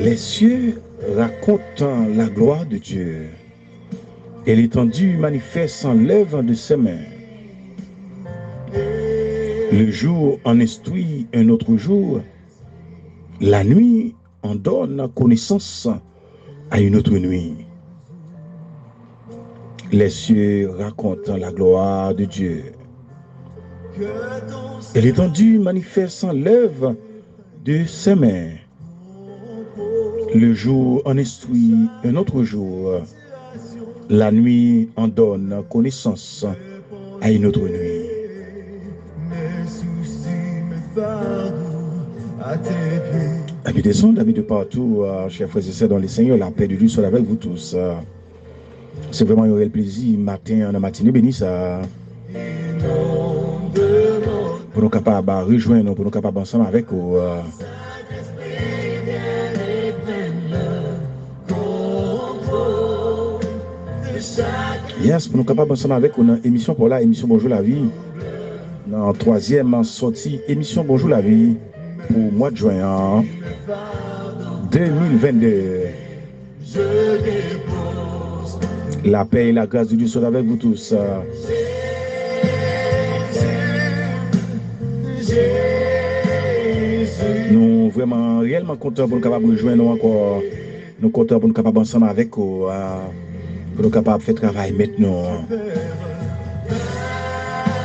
Les cieux racontent la gloire de Dieu, et l'étendue manifeste en l'œuvre de ses mains. Le jour en instruit un autre jour, la nuit en donne connaissance à une autre nuit. Les cieux racontent la gloire de Dieu, et l'étendue manifeste en l'œuvre de ses mains. Le jour en instruit un autre jour, la nuit en donne connaissance à une autre nuit. Amis des ondes, amis de partout, chers frères et sœurs dans les Seigneurs, la paix de Dieu soit avec vous tous. C'est vraiment un réel plaisir, matin, en matinée béni, ça. Pour nous capables de rejoindre, pour nous capables ensemble avec vous. Yes, pour nous capables ensemble avec vous, émission pour la émission Bonjour la vie. Dans troisième sortie, émission Bonjour la vie pour le mois de juin 2022. La paix et la grâce de Dieu sont avec vous tous. Nous vraiment réellement contents pour nous capables de rejoindre encore. Nous contents pour nous capables ensemble avec vous. Pour nous capables de faire travail maintenant.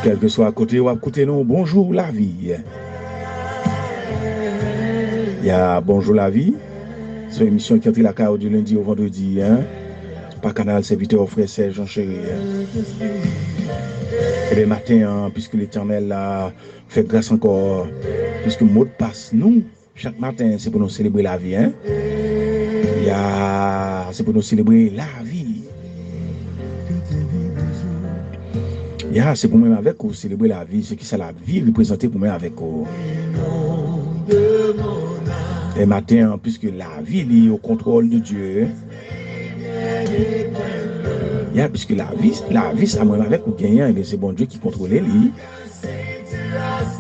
Quel que soit à côté ou à côté, nous, bonjour la vie. Il y a Bonjour la vie. C'est une émission qui entre la carte du lundi au vendredi. Par canal serviteur au frère Serge Jean Chéri. Et le matin, puisque l'Éternel a fait grâce encore, puisque le mot de passe, nous, chaque matin, c'est pour nous célébrer la vie. C'est pour nous célébrer la vie. C'est pour moi avec vous célébrer la vie, c'est qui ça la vie représentée pour moi avec vous. Et matin, puisque la vie est liée au contrôle de Dieu, puisque la vie, ça moi avec vous gagnant, et c'est bon Dieu qui contrôle lui.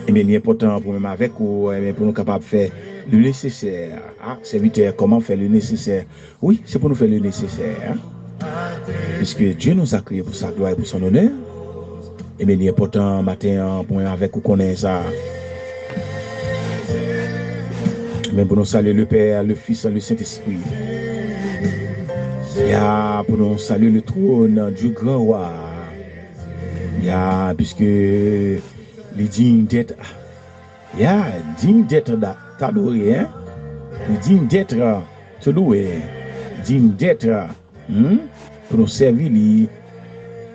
Et bien, il est important pour moi avec vous, pour nous capables de faire le nécessaire. Serviteur, comment faire le nécessaire? Oui, c'est pour nous faire le nécessaire. Puisque Dieu nous a créés pour sa gloire et pour son honneur. Et bien, il est important matin pour moi avec vous connaître ça. Mais pour nous saluer le Père, le Fils et le Saint-Esprit. Pour nous saluer le trône du grand roi. Puisque les dignes d'être adoré, digne d'être te loué, digne d'être pour nous servir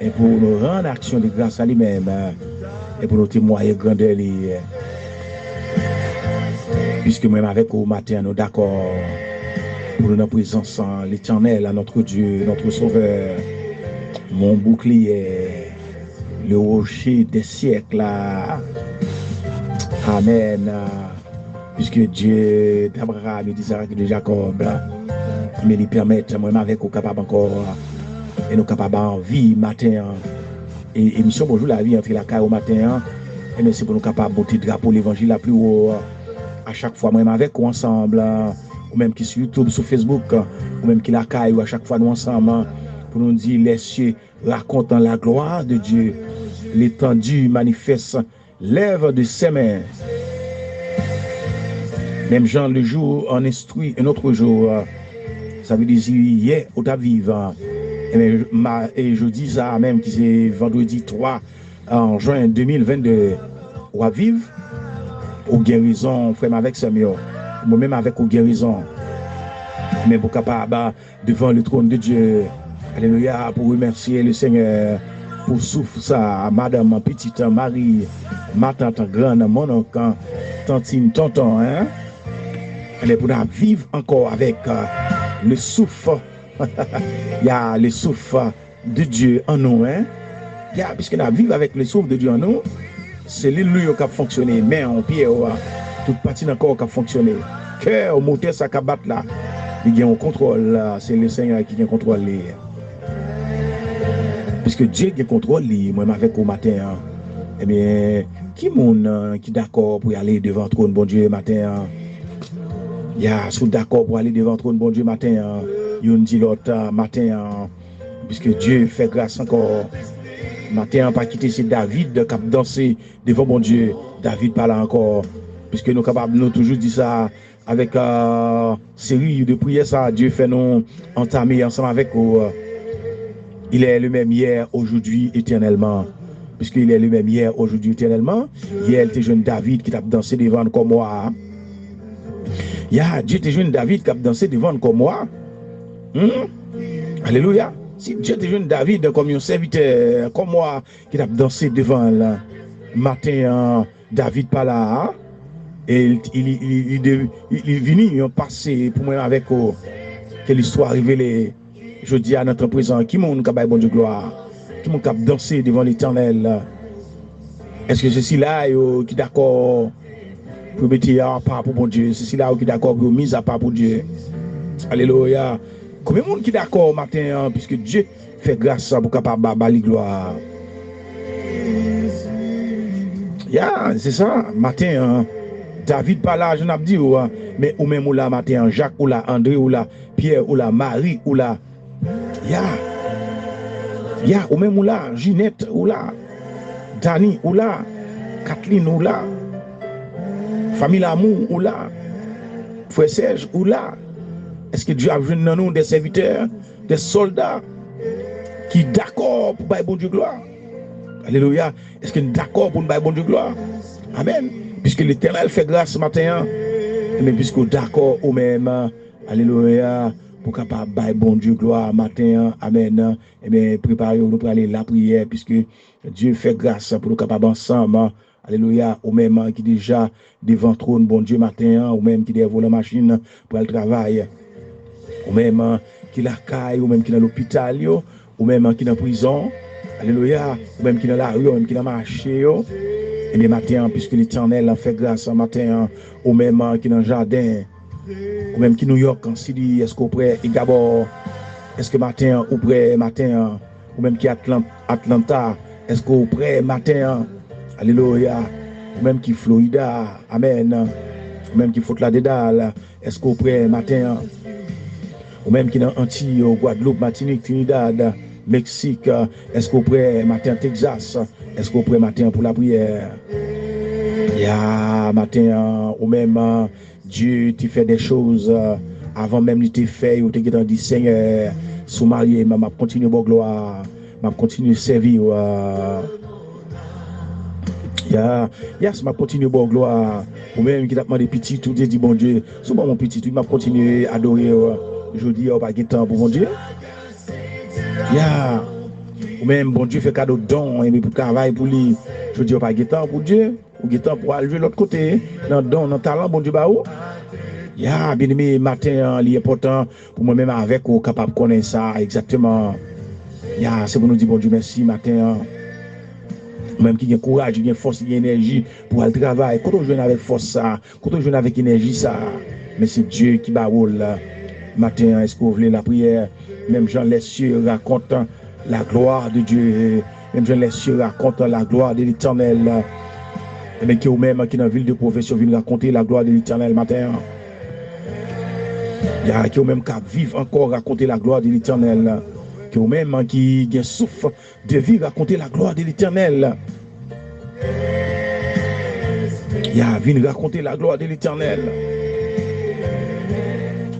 et pour nous rendre action de grâce à lui-même et pour nous témoigner grandeur lui. Puisque même avec au matin nous d'accord pour nous présence l'Éternel à notre Dieu, notre Sauveur, mon bouclier, le rocher des siècles. Amen. Puisque Dieu d'Abraham, d'Isaac et de Jacob, mais il permet, moi avec au capable encore, et nous capables en vie matin. Et émission Bonjour la vie entre la caille au matin. Et mais c'est pour nous capables de monter drapeau l'évangile la plus haut. À chaque fois, moi avec vous ensemble, ou même qui sur YouTube, sur Facebook, ou même qui la caille, ou à chaque fois nous ensemble, pour nous dire les cieux racontant la gloire de Dieu, l'étendue manifeste l'œuvre de ses mains. Même Jean le jour en instruit un autre jour. Ça veut dire hier au ta vivant. Et je dis ça même qui c'est vendredi 3 en juin 2022. Ou à vivre aux guérisons, frère avec Samuel. Moi-même avec aux guérisons. Mais pour capable devant le trône de Dieu. Alléluia, pour remercier le Seigneur. Pour souffle ça, madame, petite Marie, ma tante grande, mon oncle, tantine, tonton, Elle est pour vivre encore avec le souffle. Il y a le souffle de Dieu en nous, puisque nous vivons avec le souffle de Dieu en nous, c'est l'île qui a fonctionné, main en pied, toute partie d'un corps qui a fonctionné. Cœur, moteur, ça qui bat là, il y a un contrôle, c'est le Seigneur qui a un contrôle. Puisque Dieu qui contrôle, moi avec au matin, eh bien, qui est d'accord pour aller devant le trône, bon Dieu, matin? Ya, sous d'accord pour aller devant le trône, bon Dieu, matin, yon dit l'autre matin, puisque Dieu fait grâce encore. Matin, pas quitter, c'est David qui a dansé devant bon Dieu. David parle encore, puisque nous capables, nous toujours dit ça avec série de prières, ça, Dieu fait nous entamer ensemble avec vous. Il est le même hier, aujourd'hui, éternellement. Puisqu'il est le même hier, aujourd'hui, éternellement. Hier, il était jeune David qui a dansé devant comme moi. Dieu était jeune David qui a dansé devant comme moi. Alléluia. Si Dieu était jeune David comme un serviteur comme moi qui a dansé devant le matin, David pas là. Et il est venu passer pour moi avec quelle histoire révélée. Je dis à notre présent, qui mon capable bon Dieu gloire, qui mon cap danser devant l'Éternel. Est-ce que ceci là qui d'accord pour mettre à part pour bon Dieu, ceci là qui d'accord pour mise à part pour Dieu. Alléluia. Combien de monde qui d'accord matin puisque Dieu fait grâce pour capable bali gloire. C'est ça matin David pas là je n'ai dit mais ou même ou là matin Jacques ou là André ou là Pierre ou là Marie ou là ou même ou là Ginette ou là Dani ou là Kathleen ou là famille l'amour ou là frère Serge ou là. Est-ce que Dieu a besoin de nous des serviteurs, des soldats qui d'accord pour bailler bon Dieu gloire? Alléluia. Est-ce que nous d'accord pour bailler bon Dieu gloire? Amen. Puisque l'Éternel fait grâce ce matin, mais puisque d'accord au même, alléluia, pour capable bailler bon Dieu gloire matin, amen. Et bien préparez-nous pour aller la prière, puisque Dieu fait grâce pour nous capables ensemble. Alléluia, ou même qui déjà devant trône, bon Dieu matin, ou même qui devant la machine pour le travail. Ou même qui la caille, ou même qui dans l'hôpital, ou même qui dans la prison, alléluia, ou même qui dans la rue, ou même qui dans le marché, et bien matin, puisque l'Éternel a fait grâce ce matin, ou même qui dans le jardin, ou même qui New York, en Syrie, est-ce qu'on prêt, et d'abord, est-ce que matin, ou prêt matin, ou même qui Atlanta, est-ce qu'on prêt matin, alléluia, ou même qui Florida, amen, ou même qui Fort-Lauderdale, est-ce qu'on prêt matin, ou même qui dans Antilles, Guadeloupe, Martinique, Trinidad, Mexique, est-ce qu'on prêt matin Texas, est-ce qu'on prêt matin pour la prière? Matin, ou même Dieu tu fait des choses avant même il te fait, ou te dit Seigneur, sous marié, m'a continué bon gloire, m'a continué servir. M'a continué bon gloire, ou même qui t'a demandé petit, tout dit bon Dieu, sous mon petit, tu m'a continué à adorer. Je dis, pas de temps pour mon Dieu. Ou même, bon Dieu fait cadeau de don, et pour travail pour lui. Je dis, pas de temps pour Dieu, ou de temps pour aller de l'autre côté, dans don, dans talent, bon Dieu, bien aimé, matin, il est important pour moi-même avec, ou capable de connaître ça exactement. C'est pour nous dire, bon Dieu, merci, matin. Même qui a courage, qui a force, qui a énergie pour aller travailler. Quand on joue avec force, ça, quand on joue avec énergie, ça, mais c'est Dieu qui barole. Matin, est-ce que vous voulez la prière? Même Jean les cieux racontent la gloire de Dieu. Même Jean les cieux racontent la gloire de l'Éternel. Mais qui est même qui dans la ville de profession viennent raconter la gloire de l'Éternel matin. Il y a qui est même qui vivent encore raconter la gloire de l'Éternel. Qui est même qui souffre de vivre raconter la gloire de l'Éternel. Il y a viennent raconter la gloire de l'Éternel.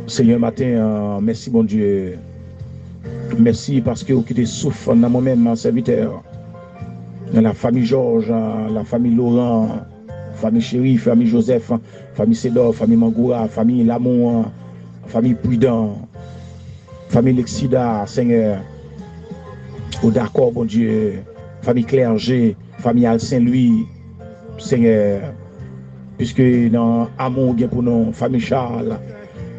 Seigneur, matin, merci mon Dieu. Merci parce que vous qui te souffre dans moi-même, mon serviteur. Dans la famille Georges, la famille Laurent, famille Chéri, famille Joseph, famille Sédor, famille Mangoura, famille Lamont, famille Prudent, famille Lexida, Seigneur. Au d'accord, mon Dieu. Famille Clergé, famille Al Saint-Louis, Seigneur. Puisque dans Amour, il y a pour nous, famille Charles.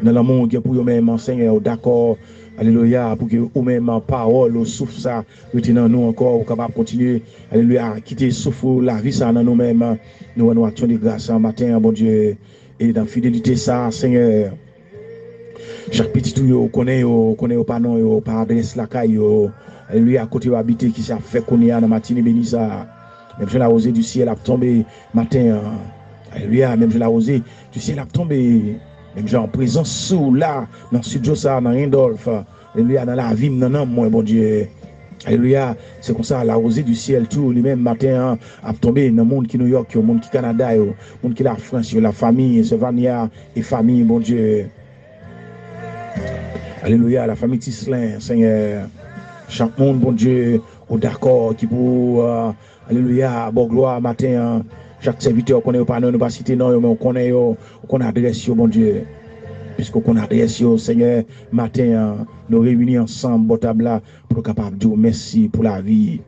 Dans l'amour, il y a pour eux-mêmes, Seigneur, d'accord, alléluia, pour que eux-mêmes, parole, au souffle, ça, retenant nous encore, capable de continuer, alléluia, quitter souffle, la vie, ça, dans nous-mêmes, nous avons action de grâce, un matin, bon Dieu, et dans fidélité, ça, Seigneur, chaque petit tout, connaît pas non, par adresse, la caille, alléluia, côté où habiter, qui s'est fait connaître dans matinée, béni, ça, même je la rosée du ciel a tombé, matin, alléluia, même je la rosée du ciel a tombé. Même genre, présence sous là, dans le studio, ça, dans Randolph, alléluia, dans la vie, non, moi, bon Dieu. Alléluia, c'est comme ça, la rosée du ciel, tout, lui-même, matin, a tombé dans le monde qui New York, le monde qui Canada, le monde qui la France, la famille, Sevania et famille, bon Dieu. Alléluia, la famille Tislin, Seigneur. Chaque monde, bon Dieu, au d'accord, qui pour, alléluia, bon gloire, matin, chaque serviteur, qu'on est pas, nous pas citer non, mais on connaît, qu'on adresse, bon Dieu. Puisqu'on adresse, Seigneur, matin, nous réunis ensemble, bon table là, pour être capable de dire merci pour la vie.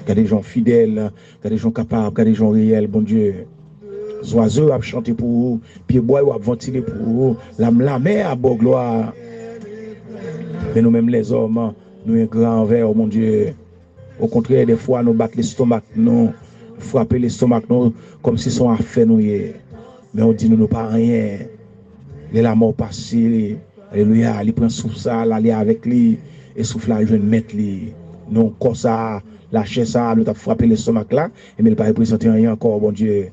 Il y a des gens fidèles, il y a des gens capables, il y a des gens réels, bon Dieu. Les oiseaux ont chanté pour vous, puis les bois ont ventilé pour vous, la mer a bon gloire. Mais nous-mêmes, les hommes, nous un grand envers, mon Dieu. Au contraire, des fois, nous battons l'estomac, nous frappons l'estomac, nous, comme si son affaire nous est. Mais on dit, nous pas rien. La mort passée, alléluia, il prend souffle ça, aller avec lui, et souffle là, je vais mettre lui. Non, comme ça, lâcher ça, nous avons frappé l'estomac là, et mais il ne pas représenter rien encore, bon Dieu.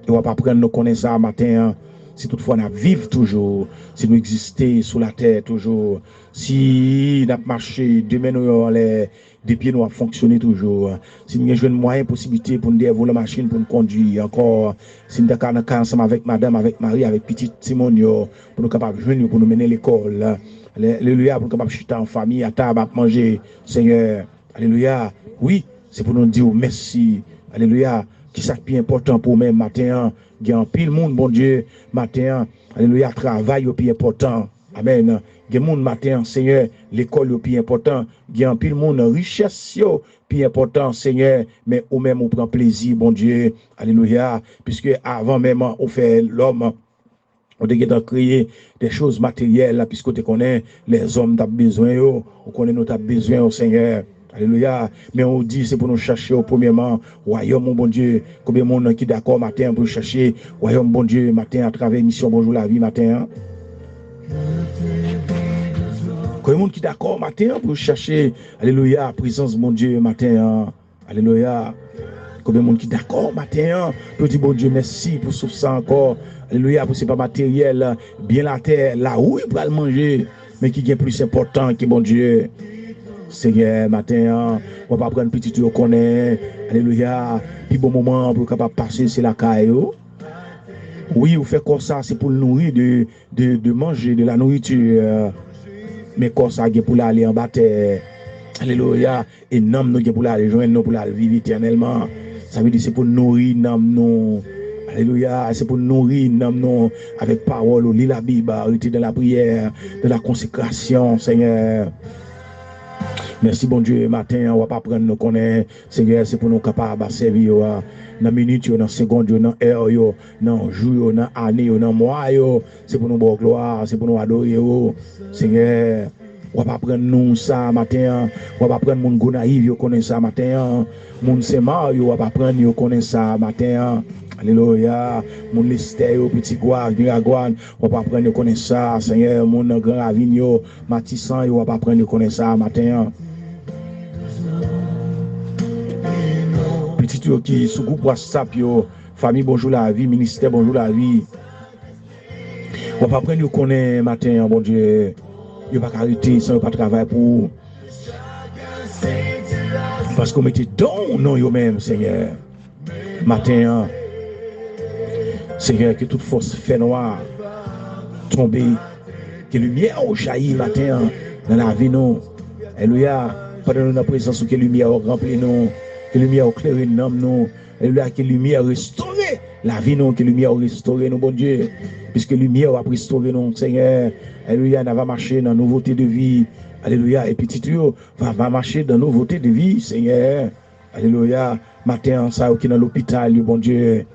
Et on va pas prendre nos connaissances matin, si toutefois nous vivons toujours, si nous existons sous la terre toujours, si nous marché, demain nous les des pieds nous fonctionner toujours, si nous avons une moyen possibilité pour nous dévoiler la machine pour nous conduire encore, si nous avons ensemble avec madame, avec Marie, avec petite Simone, pour nous capables de jouer, pour nous mener à l'école, alléluia, pour nous capables de chuter en famille, à table, à manger, Seigneur, alléluia, oui, c'est pour nous dire merci, alléluia. Qui ça qui est important pour même matin, il y a un pile monde, bon Dieu, matin, alléluia, travail au plus important, amen. Il y a un monde matin, Seigneur, l'école au plus important, il y a un pile monde, richesse au plus important, Seigneur, mais au même on prend plaisir, bon Dieu, alléluia, puisque avant même on fait l'homme, on a créé des choses matérielles, puisque tu connais les hommes qui ont besoin, on connaît notre besoin au Seigneur. Alléluia. Mais on dit, c'est pour nous chercher au premièrement, royaume, mon bon Dieu. Combien de monde qui est d'accord matin pour chercher, royaume, bon Dieu, matin, à travers mission Bonjour la vie, matin. Combien de monde qui est d'accord matin pour chercher, alléluia, présence, mon Dieu, matin. Alléluia. Combien de monde qui est d'accord matin pour dire, bon Dieu, merci pour souffle ça encore. Alléluia, pour ce pas matériel, bien la terre, là où il va le manger, mais qui est plus important que bon Dieu. Seigneur, matin, on va prendre petit tout, on connaît, alléluia, puis bon moment pour capable passer, c'est la caille. Oui, on fait comme ça, c'est pour le nourrir, de manger de la nourriture, mais comme ça, c'est pour aller en bataille, alléluia, et non, nous, pour aller joindre nous, pour aller vivre éternellement. Ça veut dire c'est pour nourrir nous, alléluia, c'est pour nourrir nous avec parole, lire la Bible, arrêter de la prière, de la consécration, Seigneur. Merci bon Dieu, matin, on va pas prendre nous connaître, Seigneur, c'est pour nous capables de servir dans minutes, dans secondes, dans heure, dans jour, dans année, dans mois, c'est pour nous bonne gloire, c'est pour nous adorer, Seigneur. On va pas prendre nous ça matin, on va pas prendre mon gonaïve, yo connaît ça matin, mon sema, yo va pas prendre yo connaît ça matin. Alléluia, mon listère, petit goa, Giragoine, on va pas prendre yo connaît ça, Seigneur, mon grand ravigno, Matissan, yo va pas prendre yo connaît ça matin. Petit yo qui sous groupe WhatsApp yo, famille bonjour la vie, ministère bonjour la vie. On va pas prendre yo connaît matin, bon Dieu. Yo pas arrêter sans pas travailler pour parce qu'on mettait don non yo même Seigneur. Matin Seigneur, que toute force fait noir tombe, que lumière au jaillit matin dans la vie nous. Alléluia, pendant notre présence que lumière remplit nous, que lumière éclaire nous. Alléluia, que lumière restaure la vie nous, que lumière restaure nous, bon Dieu. Puisque lumière va restaurer nous, Seigneur. Alléluia, on va marcher dans la nouveauté de vie. Alléluia, et petit tuyau va marcher dans la nouveauté de vie, Seigneur. Alléluia, matin, ça qui est dans l'hôpital, bon Dieu.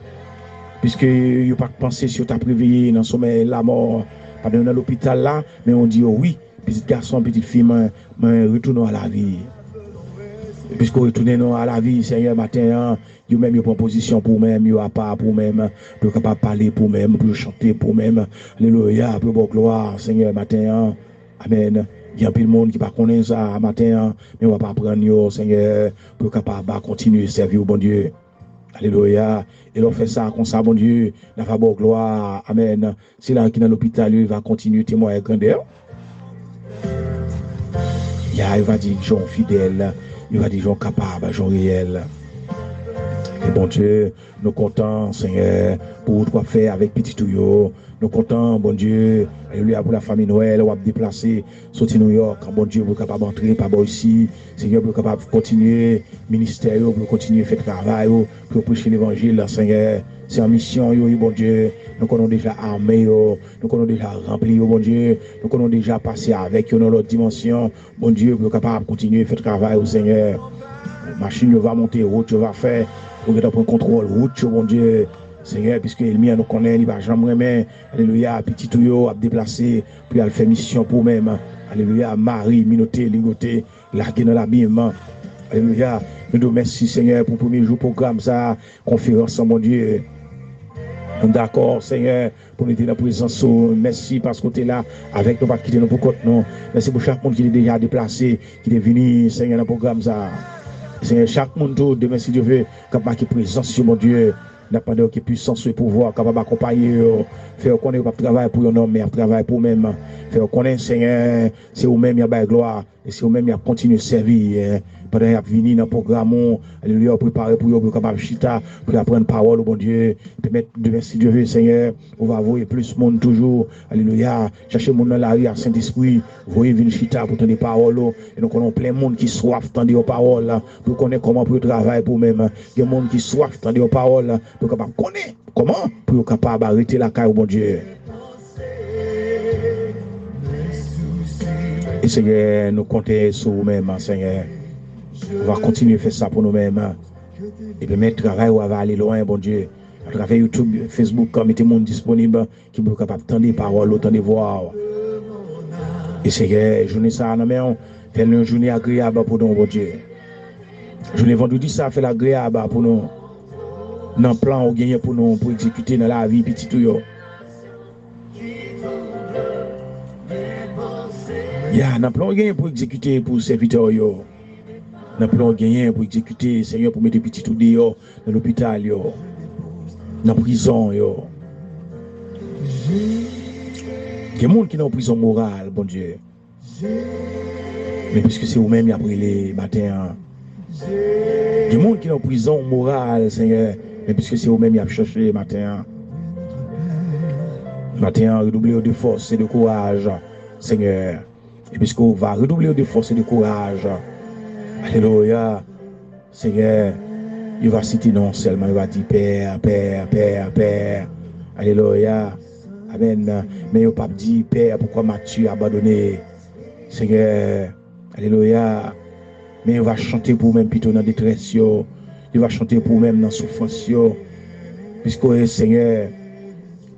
Puisque il n'y a pas de pensée sur ta préveillé dans le sommeil, la mort, pas dans l'hôpital là, mais on dit oh oui, petit garçon, petite fille, retournons à la vie. Puisque retournons à la vie, Seigneur, matin, vous même en position pour même, vous à part pour même, pour capable parler pour même, pour chanter pour même. Alléluia, pour bonne gloire, Seigneur, matin. Amen. Il y a plus de monde qui ne connaît pas ça matin, mais on va pas prendre, Seigneur, pour capable continuer à servir au bon Dieu. Alléluia. Et l'on fait ça comme ça, bon Dieu. La va bonne gloire. Amen. C'est là qui dans l'hôpital, il va continuer à témoigner grandeur. Il va dire gens fidèles. Il va dire gens capables, gens réels. Et bon Dieu, nous comptons, Seigneur, pour quoi faire avec petit tuyau. Nous comptons, bon Dieu, alléluia, pour la famille Noël, on va déplacer, sortir New York, bon Dieu, pour capable d'entrer par ici, Seigneur, pour capable de continuer, ministère, pour continuer à faire travail, pour prêcher l'évangile, Seigneur. C'est en mission, bon Dieu. Nous connaissons déjà armé, nous connaissons déjà rempli, bon Dieu. Nous connaissons déjà passé avec dans l'autre dimension, bon Dieu, pour capable de continuer à faire travail, Seigneur. Machine va monter, route va faire, pour prendre contrôle, route, bon Dieu. Seigneur, puisque l'ennemi nous connaît, il va jamais remettre. Alléluia, petit tuyau à déplacer, puis à faire mission pour même. Alléluia, Marie, Minoté, Ligoté, larguer dans l'abîme. Alléluia, nous nous remercions, Seigneur, pour le premier jour programme, ça, conférence, mon Dieu. D'accord, Seigneur, pour nous être dans la présence. Merci parce que tu es là avec nous, pas quitter nous pour côté nous. Merci pour chaque monde qui est déjà déplacé, qui est venu, Seigneur, dans le programme, ça. Seigneur, chaque monde, demain, si Dieu veut, capable de présence sur mon Dieu. N'a pas de puissance et pouvoir capable d'accompagner, faire connaître pas travail pour un homme mais travail pour même, faire connaître Seigneur, c'est vous même y a gloire et c'est vous même y a continuer à servir pendant y a venir dans le programme, alléluia, préparer pour vous capable chita pour apprendre parole au bon Dieu, permettre de si Dieu veut Seigneur, on va voir plus monde toujours, alléluia, chercher monde dans la rue à Saint-Esprit, voyez venir chita pour tenir parole et donc on a plein de monde qui soif tendre aux paroles pour connaître comment pour travailler pour même, il y a monde qui soif tendre aux paroles pour capable connaître comment pour capable arrêter la caille au bon Dieu. Et Seigneur, nous comptons sur nous-mêmes, Seigneur. On va continuer à faire ça pour nous-mêmes. Et puis mettre travail où on va aller loin, bon Dieu. À travers YouTube, Facebook, comme mettez monde disponible qui peut capable d'entendre les paroles, d'entendre voir. Et Seigneur, journée ça, nous faire une journée agréable pour nous, bon Dieu. Journée vendredi, ça fait l'agréable pour nous. Dans le plan, on gagne pour nous, pour exécuter dans la vie, petit tout. Dans le plan, on gagne pour exécuter pour serviteur. Dans le plan, on gagne pour exécuter, Seigneur, pour mettre petit tout dehors, dans l'hôpital, dans la prison. Il y a des gens qui sont en prison morale, bon Dieu. Mais puisque c'est vous-même qui avez les matins. Il y a des gens qui sont en prison morale, Seigneur. Mais puisque c'est vous-même qui avez cherché les matins. Matin, redoubler de force et de courage, Seigneur. Et puisqu'on va redoubler de force et de courage, alléluia, Seigneur, il va citer non seulement, il va dire Père, Père, Père, Père, alléluia, amen. Mais il ne va pas dire Père, pourquoi m'as-tu abandonné, Seigneur, alléluia. Mais il va chanter pour même plutôt dans la détresse, il va chanter pour même dans la souffrance, puisque Seigneur,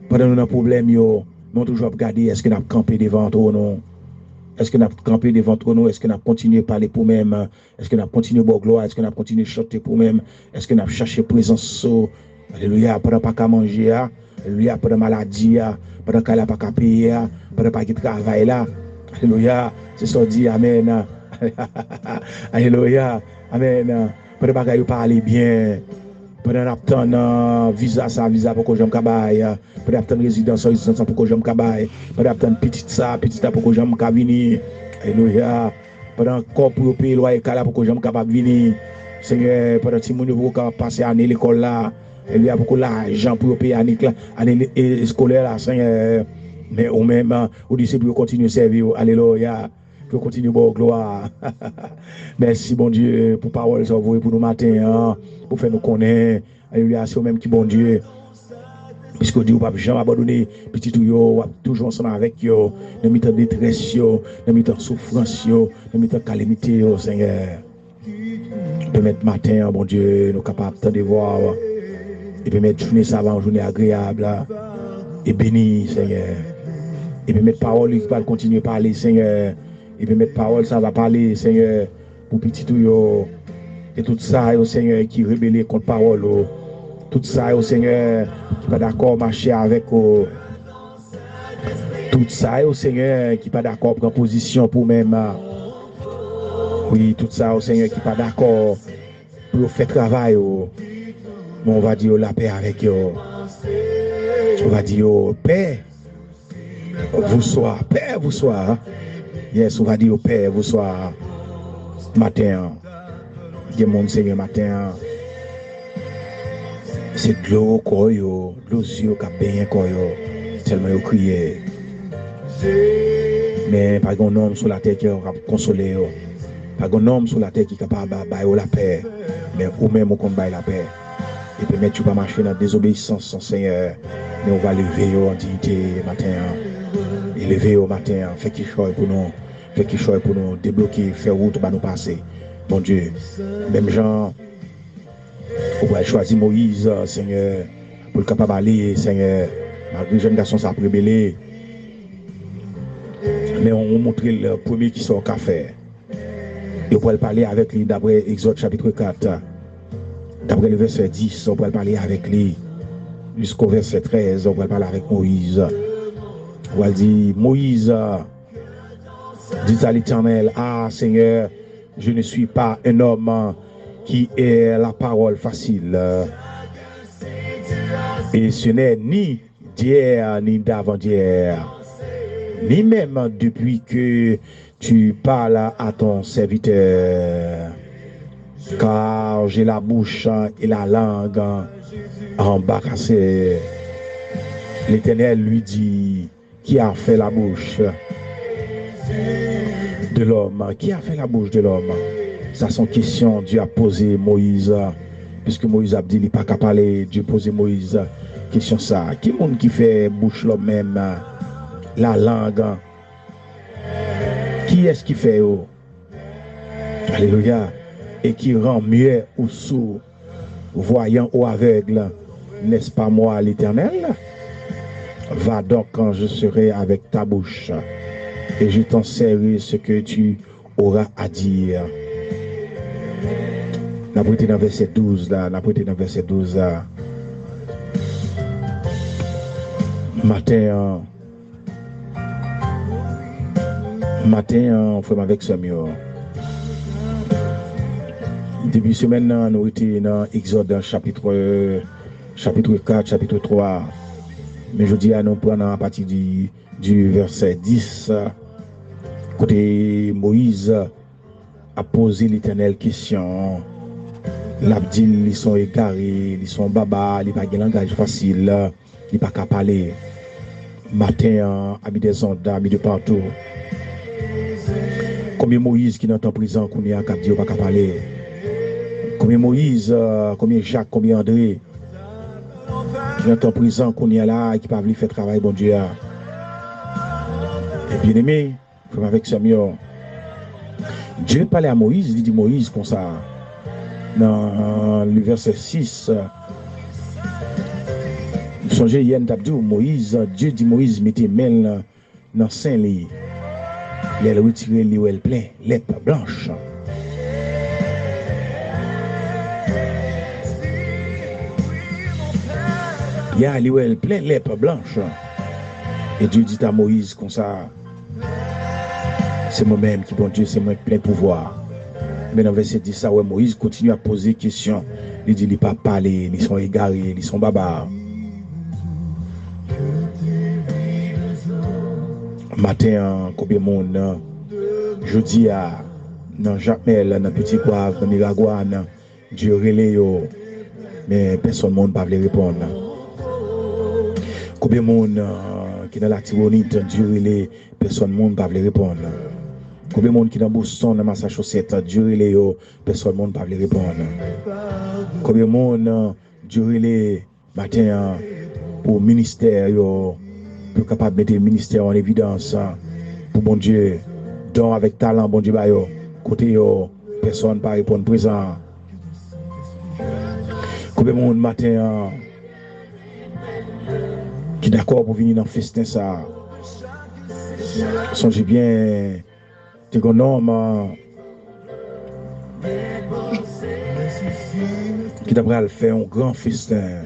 pendant nos problèmes, nous avons toujours regardé est-ce que nous avons campé devant toi ou non. Est-ce que nous avons campé devant toi ou non. Est-ce que nous avons continué à parler pour nous-mêmes. Est-ce que nous avons continué à boire gloire. Est-ce que nous avons continué à chanter pour nous-mêmes. Est-ce que nous avons cherché présence. Alléluia. Pendant pas qu'à manger. Alléluia. Pendant maladie. Pendant qu'elle n'a pas qu'à payer. Pendant pas qu'il travaille là. Alléluia. C'est ça dit. Amen. Alléluia. Amen. Pendant pas qu'elle parle bien. Pendant l'attendre visa pour que j'aime cabaye, pendant l'attendre résidence pour que j'aime cabaye, pendant l'attendre petit ça pour que j'aime venir, alléluia, pendant corps pour payer loyer pour que j'aime capable venir, Seigneur, pendant que mon pour passer à l'école là, alléluia, pour que l'argent pour payer année scolaire là, Seigneur, mais au même, au disciple continuer à servir, alléluia. Pour continuer à gloire. Merci, bon Dieu, pour parole envoyée pour nous matin, pour faire nous connaître. Alléluia, c'est même qui, bon Dieu. Puisque Dieu ne peut jamais abandonner petit tout, toujours ensemble avec eux, dans le temps de détresse, dans le temps de souffrance, dans le temps de calamité, Seigneur. Permettre matin, bon Dieu, nous capables de voir et permettre journée savante, journée agréable et béni, Seigneur. Et permettre parole qui va continuer à parler, Seigneur. Et puis mettre parole, ça va parler, Seigneur, pour petit tout, et tout ça, Seigneur, qui rebelle contre parole, tout ça, Seigneur, qui pas d'accord marcher avec, tout ça, Seigneur, qui pas d'accord prendre position pour même, oui, tout ça, Seigneur, qui pas d'accord pour faire travail, mais on va dire la paix avec eux. On va dire paix vous soit, paix vous soit. Yes, on va dire paix vous soit matin. Il y a mon Seigneur matin. C'est de l'eau quoi yo, l'eau qui a bien quoi yo, tellement yo crié. Mais pas un homme sur la terre qui va consoler yo. Pas un homme sur la terre qui est capable de bailler la paix. Mais ou même on combat la paix. Et puis mettre tu pas marcher dans la désobéissance sans Seigneur. Mais on va lever yo en dignité matin. Et lever au matin, faire quelque chose pour nous. Faire quelque chose pour nous débloquer, faire route pour nous passer. Mon Dieu. Même gens. On va choisir Moïse, Seigneur, pour le capable d'aller, Seigneur. Malgré jeune garçon, ça a rébellé. Mais on montre le premier qui sort café. Et on pourrait parler avec lui d'après Exode chapitre 4. D'après le verset 10, on pourrait parler avec lui. Jusqu'au verset 13, on pourrait parler avec Moïse. On va dire, Moïse, dit à l'Éternel, ah Seigneur, je ne suis pas un homme qui est la parole facile. Et ce n'est ni d'hier ni d'avant-hier, ni même depuis que tu parles à ton serviteur. Car j'ai la bouche et la langue embarrassées. L'Éternel lui dit, qui a fait la bouche de l'homme? Qui a fait la bouche de l'homme? Ça, c'est une question Dieu a posé Moïse. Puisque Moïse a dit, il n'est pas qu'à parler. Dieu a posé Moïse. Question ça. Qui est le monde qui fait bouche l'homme même? La langue. Qui est-ce qui fait? Oh? Alléluia. Et qui rend mieux ou sourd, voyant ou aveugle. N'est-ce pas moi l'Éternel? Va donc quand je serai avec ta bouche. Et je t'enseignerai ce que tu auras à dire. On a prêté dans verset 12 là, Matin, on fait avec ce mieux. Début semaine, nous étions dans Exode chapitre 4, chapitre 3. Mais je dis à nous prendre à partir du verset 10. Côté Moïse a posé l'Éternel question. L'abdil, ils sont égarés, ils sont baba, ils n'ont pas de langage facile, ils n'ont pas qu'à parler. Matin, habit des ondes, habit de partout. Combien Moïse qui est en prison, qu'on est à Cap Dieu, pas qu'à parler. Combien Moïse, combien Jacques, combien André, qui est en prison, qu'on est là, et qui ne peut pas faire travail, bon Dieu. Et bien aimé, comme avec Samuel, Dieu parlait à Moïse, il dit Moïse comme ça. Dans le verset 6, songez hier d'Abdou, Moïse, Dieu dit Moïse, mettez main dans Saint-Lit. Il a retiré l'huile plein, l'ép blanche. Il y a l'huile plein, l'ép blanche. Et Dieu dit à Moïse comme ça, c'est moi-même qui bon Dieu, c'est moi plein pouvoir. Mais dans le verset 10, ça, ouais, Moïse continue à poser des questions. Il dit, il n'est pas parlé, ils sont égarés, ils sont babards. Matin, combien de monde, jeudi, dans Jacmel, dans Petit Guave, dans Miragouane, Dieu relève, mais personne ne peut répondre. Combien de monde qui est dans la Tibonite, Dieu relève, personne ne peut répondre. Combien de monde qui est dans Boston, dans Massachusetts, Dieu relève, personne ne peut répondre. Combien de monde, Dieu relève, matin, pour le ministère, pour capable de mettre le ministère en évidence, pour bon Dieu, donc avec talent, bon Dieu, côté, personne ne peut répondre présent. Combien de monde, matin, qui est d'accord pour venir dans le festin, ça, songez bien, t'es un homme qui devrait faire un grand festin.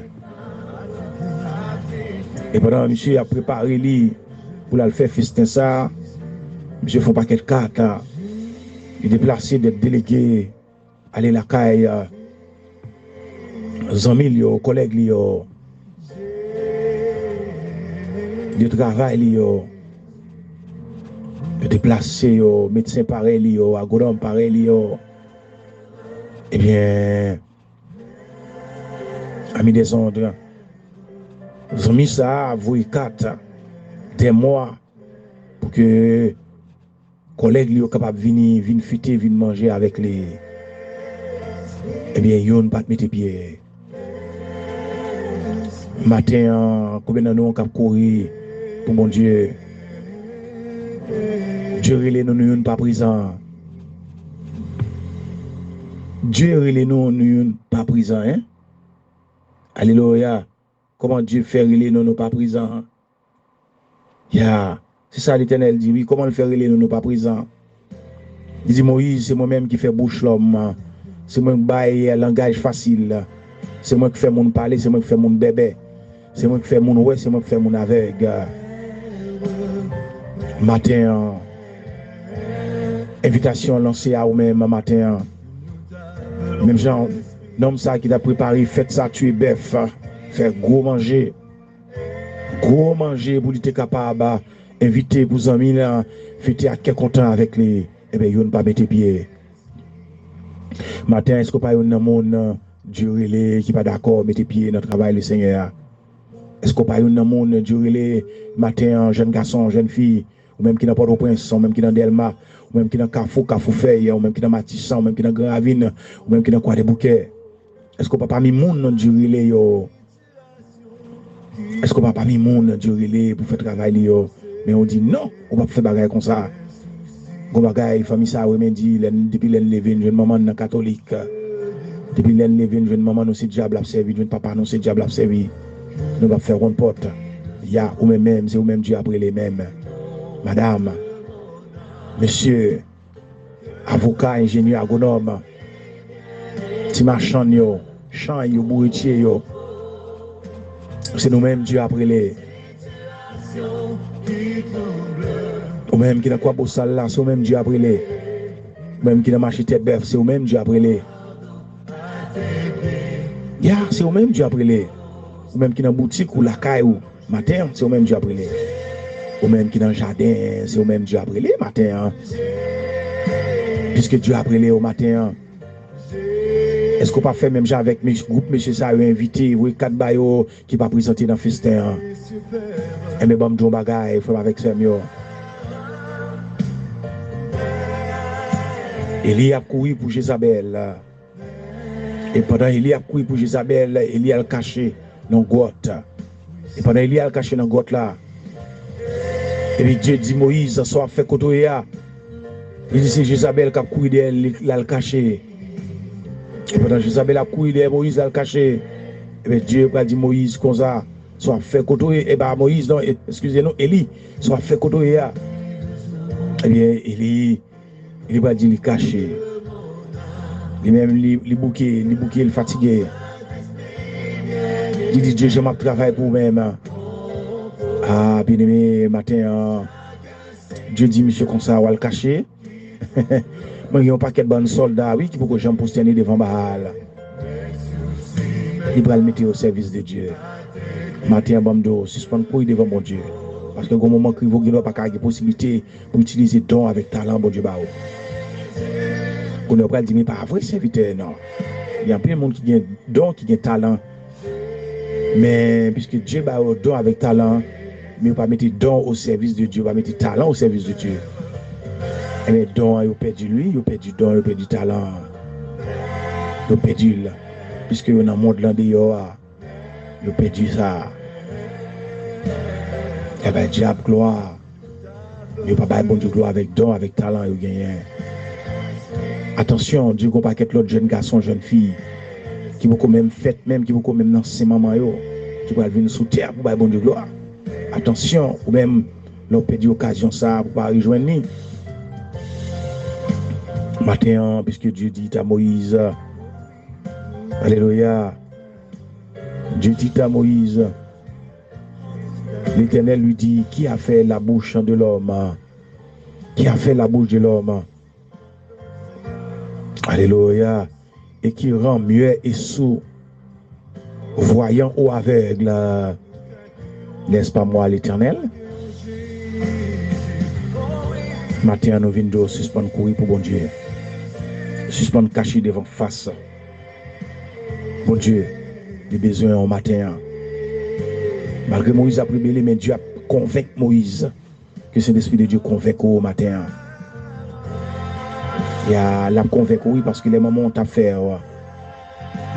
Et pendant que monsieur a préparé lui pour le faire festin ça, monsieur fait un paquet de cartes. Il est déplacé d'être délégué, aller à la caille, amis, yo, collègues, yo, de travail, yo, de déplacés, yo, médecins pareils, yo, agronomes pareils, yo. Eh bien, amis des ondes, amis, ça, vous quatre, des mois, pour que collègues soient capables de venir fêter, venir manger avec les. Eh bien, ils ne pas mettre pied. Matin, combien de nous on courir pour mon Dieu. Dieu relève nous, nous pas présents. Dieu relève nous, nous pas présents. Hein? Alléluia. Comment Dieu fait relève nous, nous pas présents. Yeah. C'est ça l'Éternel dit. Oui, comment le faire relève nous, nous pas présents. Il dit Moïse, c'est moi-même qui fais bouche l'homme. C'est moi qui baille langage facile. C'est moi qui fais mon parler, c'est moi qui fais mon bébé. C'est moi qui fais mon ouais, c'est moi qui fais mon aveugle. Matin, invitation lancée à vous-même matin. Même genre, l'homme ça qui t'a préparé, faites ça, tuer bœuf, faire gros manger pour être capable d'inviter vos amis là, fêter à quel content avec les, eh bien, ils ne pas mettre pied. Matin, est-ce que pas un monde Dieu qui pas d'accord mettre pied dans le travail le Seigneur? Est-ce que pas un monde Dieu matin, jeune garçon, jeune fille, ou même qui dans Port-au-Prince, ou même qui dans Delma, ou même qui dans Carrefour Feuille, ou même qui dans Matissan, ou même qui dans Grand Ravine, ou même qui dans Croix des Bouquets? Est-ce que pas mis monde dans Dieu yo? Est-ce que pas mis monde Dieu pour faire travail yo? Mais on dit non, on va faire bagaille comme ça. Gon bagay famille ça ouais men dit depuis l'en levé une jeune maman dans catholique. Depuis l'en levé une jeune maman nous c'est diable a servi, jeune papa nous c'est diable a servi. Nous va faire une porte. Ya ou même c'est ou même Dieu après les mêmes. Madame, monsieur, avocat, ingénieur, agronome, ti marchand yo, champ yo, bourretier yo. C'est nous-mêmes Dieu après les. Ou même qui n'a quoi pour ça là, c'est ou même Dieu après les. Ou même qui n'a marché tête bœuf, c'est ou même Dieu après les. Ya, c'est ou même Dieu après les. Ou même qui dans boutique ou la caille ou matin, c'est ou même Dieu après les. Ou même qui dans jardin, c'est ou même Dieu après les matin. Puisque Dieu après les au matin. Est-ce qu'on pas fait même avec mes groupes, monsieur ça invité, oui, 4 bayo qui pas présenté dans festin. Et mes bam djon bagay, faut avec ça mieux. Élie a couru pour Jézabel. Et pendant Élie a couru pour Jézabel, Élie a le caché dans grotte. Et pendant Élie a le caché dans grotte là. Et puis Dieu dit Moïse, soit fait côté là. Il dit c'est Jézabel qui a couru d'elle, il a le caché. Et pendant Jézabel a couru d'elle, Moïse a le caché. Et bien Dieu a dit Moïse comme ça, soit fait côté, et bien Moïse, non, excusez-nous, Élie, soit fait côté là. Eh bien Élie, il va dire, il est caché. Lui-même, il bouquet, il est fatigué. Il dit, Dieu, je m'en travaille pour moi-même. Ah, bien aimé, matin, Dieu dit, monsieur, comme ça, on va le cacher. Moi, il y a un paquet de bons soldats, oui, qui peuvent jamais posterner devant Baal. Il va le mettre au service de Dieu. Matin, bamdo, suspendre pour devant mon Dieu. Parce que au moment qu'il ne va pas avoir possibilité pour utiliser don avec talent, bon Dieu, on ne peut pas dire, mais pas vrai serviteur, non. Il y a plein de monde qui a don, qui a talent. Mais puisque Dieu a un don avec talent, mais on ne peut pas mettre don au service de Dieu, on va mettre talent au service de Dieu. Et les dons, ils ont perdu lui, ils ont perdu don, ils ont perdu talent. Ils ont perdu là. Puisque dans le monde là, ils ont perdu ça. Et bien, diable, gloire. Ils n'ont pas bon Dieu gloire avec don, avec talent, ils ont gagné. Attention, Dieu n'a pas qu'être l'autre jeune garçon, jeune fille, qui beaucoup même fait, même qui beaucoup même dans ses mamans, qui va venir sous terre pour bon Dieu gloire. Attention, ou même l'on perdu l'occasion ça pour pas rejoindre nous. Matin, puisque Dieu dit à Moïse, alléluia, Dieu dit à Moïse, l'Éternel lui dit, qui a fait la bouche de l'homme? Qui a fait la bouche de l'homme? Alléluia. Et qui rend muet et sourd. voyant ou aveugle, n'est-ce pas moi l'Éternel? Matin, nous venons de suspendre courir pour bon Dieu. Suspendre cacher devant face. Bon Dieu, les besoins au matin. Malgré Moïse a rébellé, mais Dieu a convaincu Moïse que c'est l'Esprit de Dieu convaincu au matin. Il a la convaincu, oui, parce que les moments ont à faire.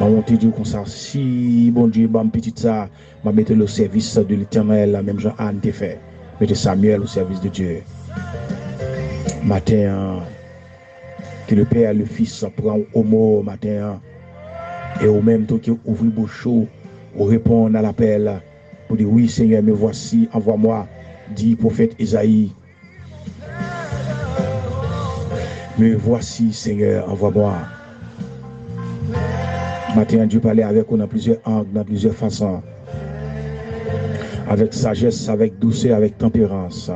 Maman te dit comme ça, si bon Dieu, bon petit ça, m'a mettre le service de l'Éternel, même Jean-Anne te fait. Mettez Samuel au service de Dieu. Matin, que le Père et le Fils prend au mot matin, et au même temps qu'il ouvre bouche, ou répond à l'appel, pour dire oui Seigneur, me voici, envoie-moi, dit prophète Isaïe. Me voici Seigneur, envoie-moi. Matin, Dieu parlait avec nous dans plusieurs angles, dans plusieurs façons. Avec sagesse, avec douceur, avec tempérance.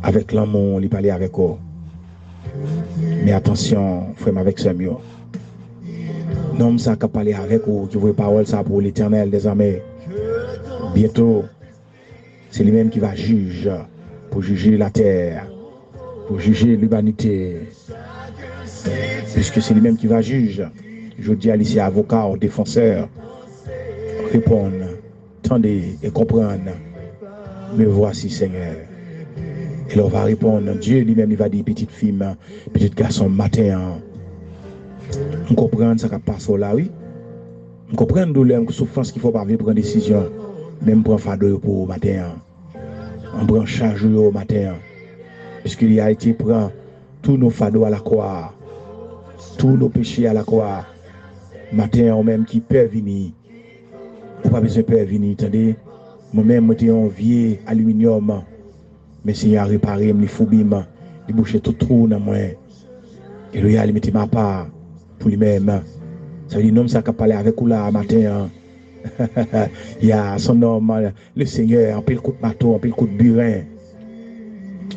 Avec l'amour, il parlait avec vous. Mais attention, frère, avec ce mieux. Non, ça qui parler avec vous, qui vous parole ça pour l'Éternel des armées. Bientôt, c'est lui-même qui va juger, pour juger la terre, pour juger l'humanité. Puisque c'est lui-même qui va juger. Je dis à ici, avocat ou défenseur, répondre, tendez et comprendre. Me voici, Seigneur. Et l'on va répondre, Dieu lui-même, il va dire, petite fille, petit garçon, matin. On comprend ça qui passe là, oui. On comprend la douleur, la souffrance qu'il faut pas prendre décision. Même prendre fardeau pour matin. On prend charge au matin. Puisqu'il a été prend tous nos fardeaux à la croix. Tous nos péchés à la croix. Matin, on même qui peut venir. Ou pas besoin de venir, attendez. Moi-même, j'étais un vieux aluminium. Mais si a réparé, il faut bim, il boucher tout trou dans moi. Et lui, il mettait ma part pour lui-même. Ça veut dire, l'homme, ça a parlé avec vous là, matin. Il y a son nom, le Seigneur, un peu le coup de marteau, un peu le coup de burin.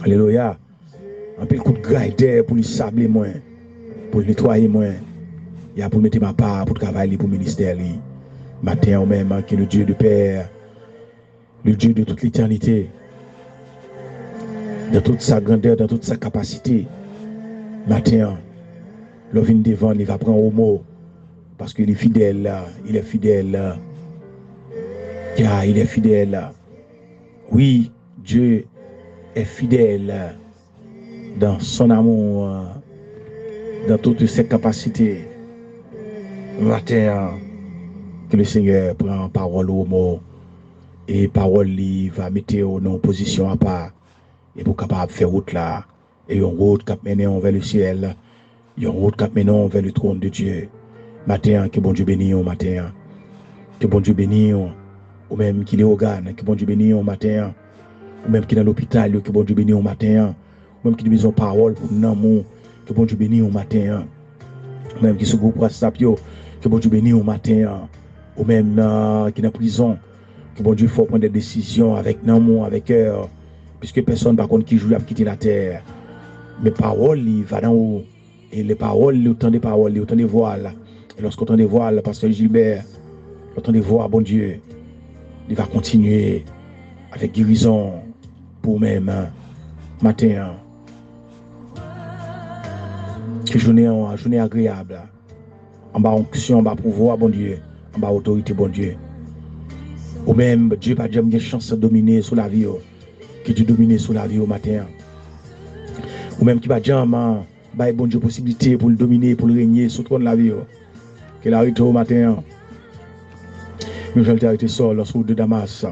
Alléluia. Un peu le coup de graille pour lui sabler moins, pour le nettoyer moins. Il y a pour mettre ma part, pour travailler pour le ministère. Matin, ou même, qui est le Dieu de Père, le Dieu de toute l'éternité, de toute sa grandeur, de toute sa capacité. Matin, le vin devant, il va prendre au mot, parce qu'il est fidèle, il est fidèle. Il est fidèle. Oui, Dieu est fidèle dans son amour, dans toutes ses capacités. Matin, que le Seigneur prend parole au mot, et parole va mettre en position à part, et pour capable de faire route là, et une route qui mène vers le ciel, une route qui mène vers le trône de Dieu. Matin, que bon Dieu bénisse au matin, que bon Dieu bénisse, ou même qui est organe, que bon Dieu bénisse au matin, ou même qui est dans l'hôpital, que bon Dieu bénisse au matin, ou même qui a besoin de parole pour nous amour, que bon Dieu bénisse au matin, ou même qui se groupe WhatsApp, que bon Dieu bénisse au matin, ou même qui est en prison, que bon Dieu faut prendre des décisions avec amour, avec cœur, puisque personne par contre qui joue à quitter la terre. Mais paroles, il va dans haut, et les paroles, autant de paroles, autant de voiles. Et lorsqu'on entend des voiles, pasteur Gilbert, autant de voix, bon Dieu, il va continuer avec guérison pour même matin. Que journée agréable. En bas onction, en bas pouvoir, bon Dieu. En bas autorité, bon Dieu. Ou même, Dieu pas jamais une chance de dominer sur la vie. Que Dieu domine sur la vie au matin. Ou même qui va jamais, bon Dieu, possibilité pour le dominer, pour le régner sur le trône de la vie. Qu'il arrête au matin. Mais je vais arrêter seul sur le de Damas.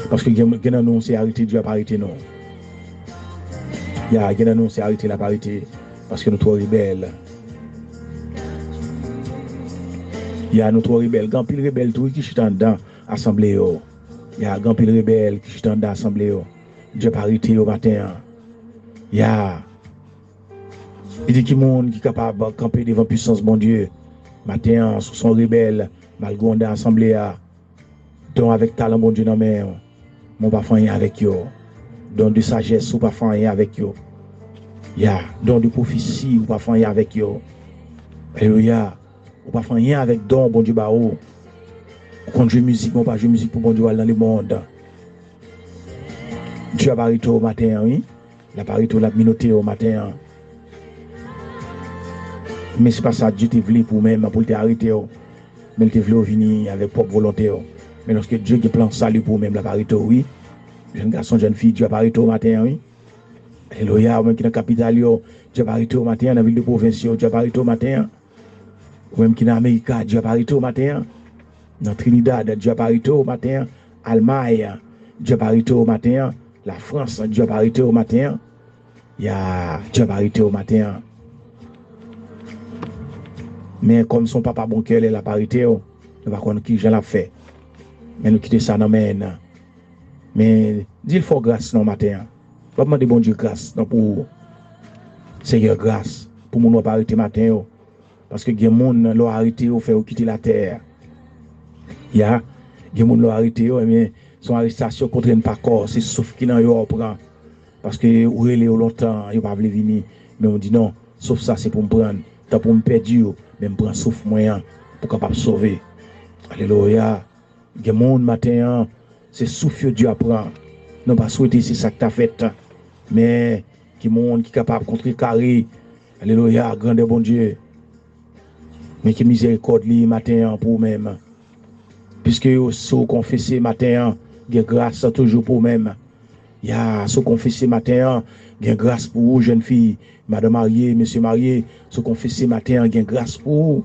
Parce que Gen nous c'est arrêter Dieu a pas arrêté non. Il y a Gen nous c'est arrêter la parité parce que nous trop rebelles. Il y a nous trop rebelles, grand pile rebelle tout qui sont dans assemblée yo. Il y a grand pile rebelle qui sont dans assemblée yo. Dieu pas arrêté au matin. Il y a il dit qui monde qui capable de camper devant puissance bon Dieu. Matin sous son rebelle malgré dans assemblée a donc avec talent bon Dieu dans main. Mon pas faire rien avec yo. Don de sagesse ou pas faire rien avec yo. Ya, don de prophétie ou pas faire rien avec yo. Alléluia. ou pas faire rien avec don, bon Dieu, bah, ou qu'on joue musique, on pas jouer musique pour bon Dieu dans le monde. Dieu a parlé au matin, oui. Il a parlé la communauté au matin. Mais c'est pas ça, Dieu t'a voulu pour même, pour t'arrêter. Mais il t'a voulu venir avec propre volonté. Mais lorsque Dieu a plan salut pour même la parité, oui. Jeune garçon, jeune fille, Dieu a parlé au matin, oui. Alléluia, même qui est dans la capitale, Dieu a parlé au matin, dans la ville de province, Dieu a parlé au matin. Ou même qui est dans l'Amérique, Dieu a parlé au matin. Dans Trinidad, Dieu a parlé au matin. Allemagne, Dieu a parlé au matin. La France, Dieu a parlé au matin. Il y a Dieu a parlé au matin. Mais comme son papa bon cœur, il a parité, nous ne savons pas qui je l'ai fait. Mais nous quittons ça dans main. Mais dis-le faut grâce dans le matin. Pas demander bon Dieu grâce pour Seigneur grâce pour nous pas arrêter matin. Parce que il y a des gens qui l'ont arrêté ou fait quitter la terre. Il y a des gens qui l'ont arrêté, mais son arrestation ne contraint pas corps, c'est sauf qui n'en prend. Parce que où il est longtemps, il ne va pas venir. Mais on dit non, sauf ça c'est pour me prendre. Tant pour me perdre, mais me prendre sauf moyen pour capable sauver. Alléluia. Il y a des gens matin, c'est souffle Dieu apprend. Non pas souhaiter c'est ça que tu as fait. Mais qui monde qui est capable de contrecarrer. Alléluia, grandeur bon Dieu. Mais qui miséricorde li matin pour même. Puisque si confesser matin, il y a grâce toujours pour même. Il y a si confesser matin, il y a grâce pour vous, jeune fille, madame mariée, monsieur marié, si confesser matin, il y a grâce pour vous.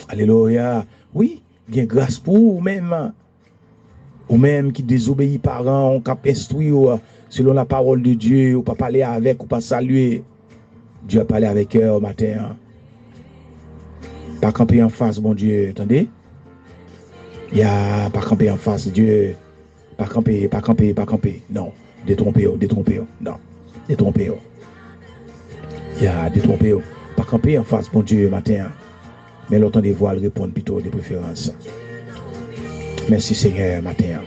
Alléluia. Oui, il y a grâce pour vous même. Ou même qui désobéit parents, on cap instruit selon la parole de Dieu, ou pas parler avec, ou pas saluer. Dieu a parlé avec eux au matin. Pas camper en face, bon Dieu, attendez? Il y a pas camper en face, Dieu. Pas camper, pas camper, pas camper. Non, détromper, non, détromper. Il y a détromper, pas camper en face, bon Dieu, matin. Mais l'autant des voix répondre plutôt de préférence. Merci Seigneur, matin.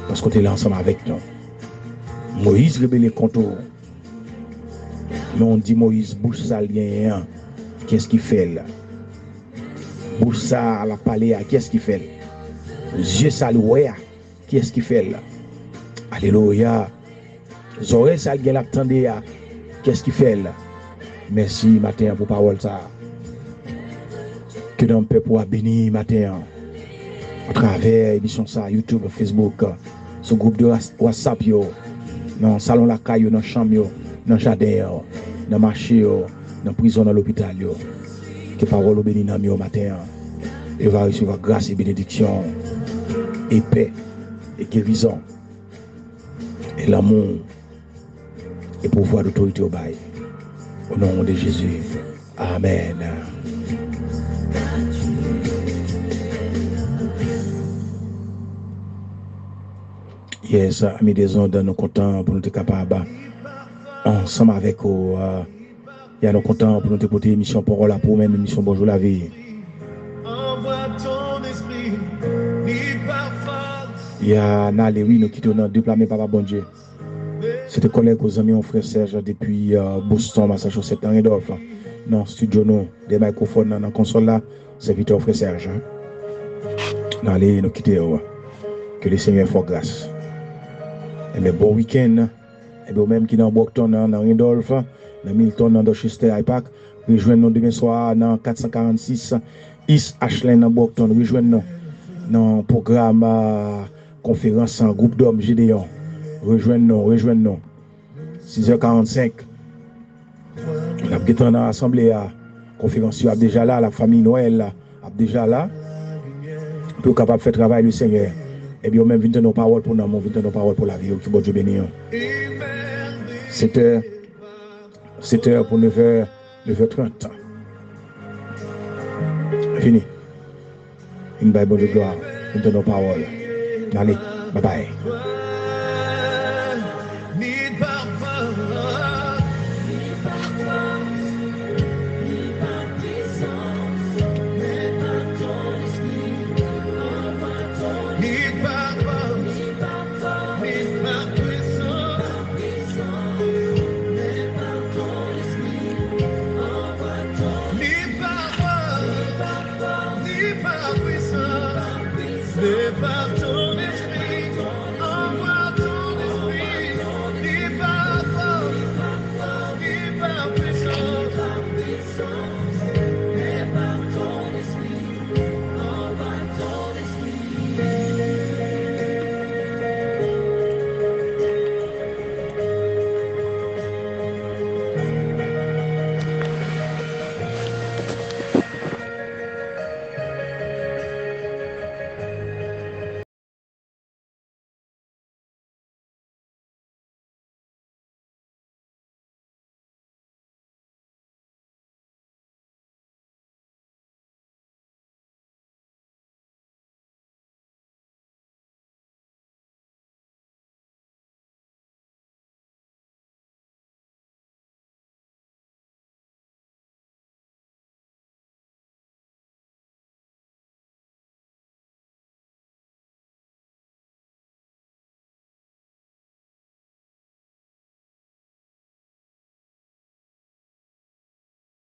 Parce que tu es là ensemble avec nous. Moïse rebelle contre nous. Mais on dit Moïse, bouche salien, qu'est-ce qu'il fait là? Bouche ça, la palais, qu'est-ce qu'il fait? Yeux saloué, qu'est-ce qu'il fait là? Alléluia. Zoré salien l'attendait, qu'est-ce qu'il fait là? Merci matin pour parole ça. Que dans le peuple a béni matin. À travers émission ça, YouTube, Facebook, ce groupe de WhatsApp, dans le salon la caille, dans la chambre, dans le jardin, dans le marché, dans la prison, dans l'hôpital. Que parole au béni dans le matin. Et va recevoir grâce et bénédiction, et paix, et guérison, et l'amour, et pouvoir d'autorité au bail. Au nom de Jésus. Amen. Yes, amis des ondes, nous comptons pour nous être capables, ensemble avec vous, il y a nous comptons pour nous écouter l'émission Parole pour même émission Bonjour la vie. Il y a Nalé, oui, nous quittons notre diplômé Papa Bon Dieu. C'était collègue aux amis, mon frère Serge, depuis Boston, Massachusetts, dans Randolph. Dans le studio, nous, des microphones dans la console là, c'est Victor frère Serge. Nalé, nous quittons. Que le Seigneur fasse grâce. Et bien, bon week-end. Et bien, même qui dans Brockton, dans Randolph, dans Milton, dans Dorchester, IPAC, rejoignez-nous demain soir dans 446 East Ashland, dans Brockton. Rejoignez-nous dans le programme conférence en groupe d'hommes Gédéon. Rejoignez-nous. 6h45. On a dans l'assemblée, conférence est déjà là, la famille Noël est déjà là. Pour capable de faire travail le Seigneur. Et bien, même 20 nos paroles pour nous, 20 nos paroles pour la vie, qui bon Dieu béni. 7h pour 9h, 9h30. Fini. Une belle bonne gloire, 20 nos paroles. Allez, bye bye.